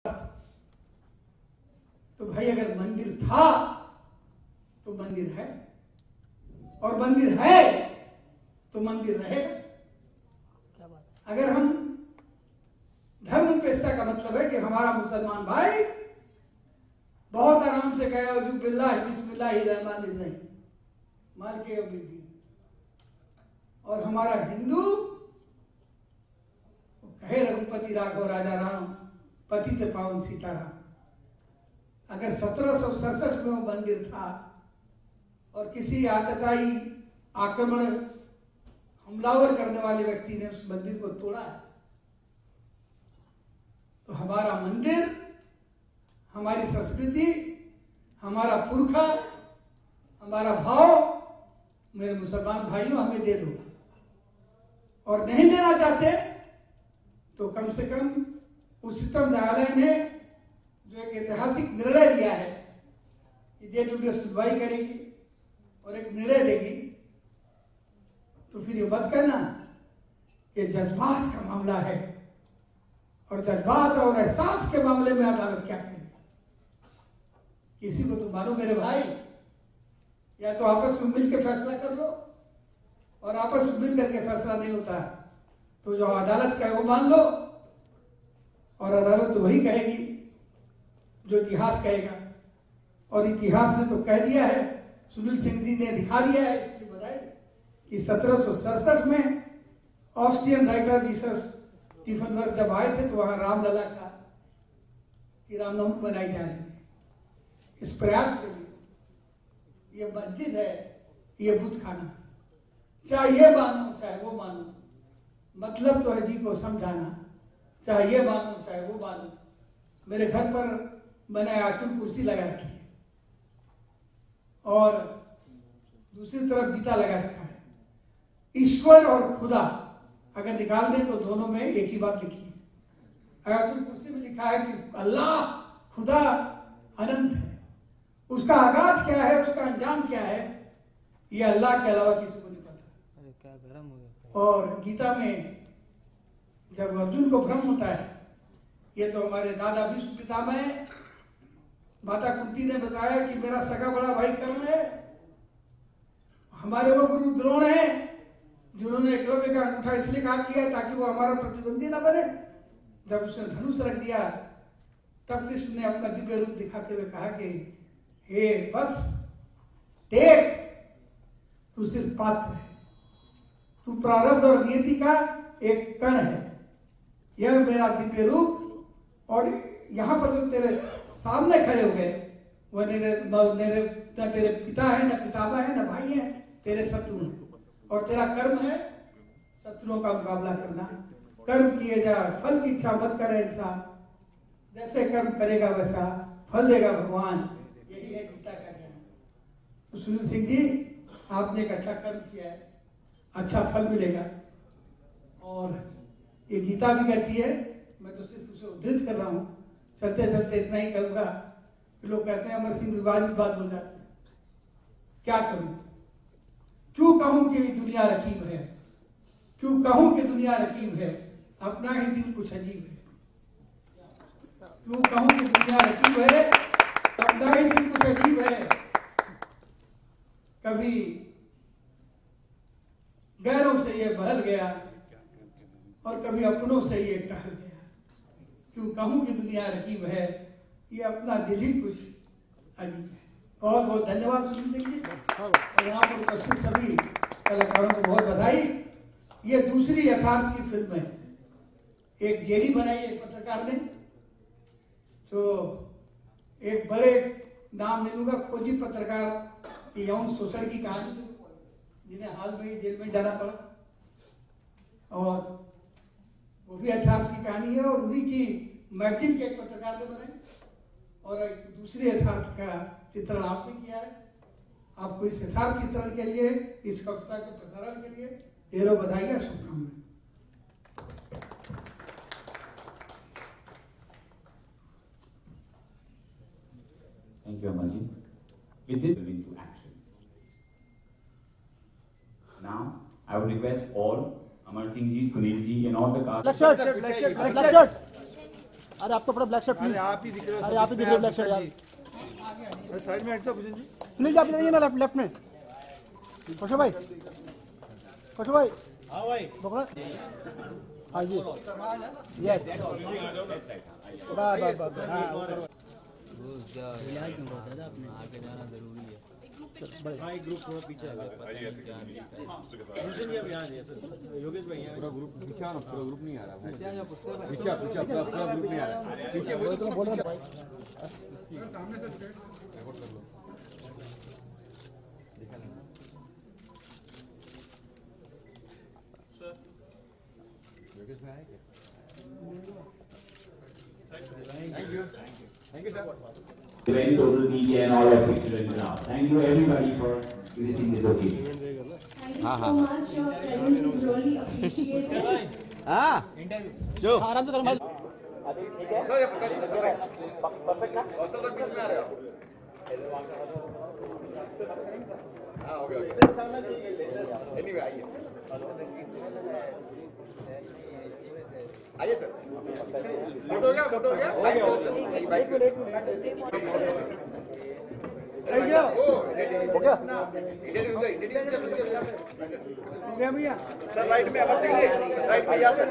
तो भाई अगर मंदिर था तो मंदिर है, और मंदिर है तो मंदिर रहेगा। अगर हम धर्म निरपेक्षता का मतलब है कि हमारा मुसलमान भाई बहुत आराम से कहे जो बिल्लाह बिस्मिल्लाहिर्रहमानिर्रहीम मालिके यौमिद्दीन, और हमारा हिंदू कहे रघुपति राघव राजा राम पतित पावन सीताराम। अगर 1767 में वो मंदिर था और किसी आतताई आक्रमण हमलावर करने वाले व्यक्ति ने उस मंदिर को तोड़ा है, तो हमारा मंदिर, हमारी संस्कृति, हमारा पुरखा, हमारा भाव मेरे मुसलमान भाइयों हमें दे दो, और नहीं देना चाहते तो कम से कम उच्चतम न्यायालय ने जो एक ऐतिहासिक निर्णय लिया है कि डे टू डे सुनवाई करेगी और एक निर्णय देगी, तो फिर ये मत करना ये जज्बात का मामला है, और जज्बात और एहसास के मामले में अदालत क्या करेगी। किसी को तुम मानो मेरे भाई, या तो आपस में मिलकर फैसला कर लो, और आपस में मिल करके फैसला नहीं होता तो जो अदालत का है वो मान लो, और अदालत तो वही कहेगी जो इतिहास कहेगा, और इतिहास ने तो कह दिया है, सुनील सिंह जी ने दिखा दिया है इसकी बधाई कि 1767 में ऑस्ट्रियन राइटर जीसस स्टीफनबर्ग जब आए थे तो वहां रामलला का कि रामनवमी मनाई जा रही थी। इस प्रयास के लिए ये मस्जिद है, ये बुत खाना, चाहे ये मानो चाहे वो मानो, मतलब तो है जी को समझाना, चाहे ये मानो चाहे वो मानो। मेरे घर पर मैंने आतुल कुर्सी लगा रखी है और दूसरी तरफ गीता लगा रखा है। ईश्वर और खुदा अगर निकाल दें तो दोनों में एक ही बात लिखी है। आयतुल कुर्सी में लिखा है कि अल्लाह खुदा अनंत है, उसका आगाज क्या है, उसका अंजाम क्या है, ये अल्लाह के अलावा किसी को नहीं पता। अरे क्या गरम हो गया। और गीता में जब अर्जुन को भ्रम होता है, ये तो हमारे दादा भीष्म पितामह माता कुंती ने बताया कि मेरा सगा बड़ा भाई कर्ण है, हमारे वो गुरु द्रोण है जिन्होंने एकलव्य का अंगूठा इसलिए काट लिया ताकि वो हमारा प्रतिद्वंदी न बने। जब उसने धनुष रख दिया तब कृष्ण ने अपना दिव्य रूप दिखाते हुए कहा कि हे वत्स देख, तू सिर्फ पात्र है, तू प्रारब्ध और नियति का एक कण है, यह मेरा दिव्य रूप, और यहाँ पर जो तेरे सामने खड़े हो गए वह न तेरे पिता है, न पितामह है, न भाई है, तेरे शत्रु हैं, और तेरा कर्म है शत्रुओं का मुकाबला करना। कर्म किए जा, फल की इच्छा मत करे इंसान, जैसे कर्म करेगा वैसा फल देगा भगवान, यही है गीता का ज्ञान। तो सुनील सिंह जी, आपने एक अच्छा कर्म किया है, अच्छा फल मिलेगा। और ये गीता भी कहती है, मैं तो सिर्फ उसे उद्धृत कर रहा हूँ, चलते चलते इतना ही कहूंगा। लोग कहते हैं अमर सिंह विवादित बात बोल जाते हैं, क्या करूं, क्यों कहूं कि दुनिया रकीब है, क्यों कहूं कि दुनिया रकीब है, अपना ही दिल कुछ अजीब है। क्यों कहूं कि दुनिया रकीब है, अपना ही दिल कुछ अजीब है। कभी गैरों से ये बहल गया और कभी अपनों से ये टहल गया। क्यों कहूं कि दुनिया रकीब है, ये अपना दिल ही कुछ अजीब है। बहुत बहुत धन्यवाद सुनील सिंह जी, और यहाँ पर उपस्थित सभी कलाकारों को बहुत बधाई। ये दूसरी यथार्थ की फिल्म है। एक जेडी बनाई एक पत्रकार ने, जो एक बड़े, नाम नहीं लूंगा, खोजी पत्रकार की यौन शोषण की कहानी है, जिन्हें हाल में ही जेल में जाना पड़ा, और वो भी यथार्थ की कहानी है। और उन्हीं की मैगजीन के एक पत्रकार ने बनाई, और एक दूसरी यथार्थ का चित्रण आपने किया है। आपको इस यथार्थ चित्रण के लिए, इस कविता के प्रसारण के लिए ढेरों बधाई, शुभकामनाएं। Thank you, Amarji. With this, we'll into action. Now, I would request all Amar Singh ji, Sunil ji, and all the cast. Black shirt. अरे आप तो पूरा ब्लैक शर्ट। अरे आप ही दिख रहे हो। अरे आप ही दिख रहे हो ब्लैक शर्ट यार। अरे साइड में हट जाओ भूषण जी। सुनील जी आप जाइए ना लेफ्ट में। कौशल भाई हाँ भाई पकड़ो। हाँ जी यस बस हाँ हाँ एक ग्रुप थोड़ा पीछे आ गया। भूषण जी अब यहाँ आइए सर। योगेश भाई यहाँ। पूरा ग्रुप पीछे आना। पूरा ग्रुप नहीं आ रहा। पीछे पूरा ग्रुप नहीं आ रहा। पीछे बोल रहा भाई। सामने से रिकॉर्ड कर लो। योगेश भाई आए क्या? Thank you, sir. Very total media and all are pictured now. Thank you everybody for gracing this occasion. Thank you so much. Your presence is really appreciated. जो आराम से करो भाई। आइए सर। फोटो हो गया भैया सर राइट में अमर सिंह जी राइट भैया सर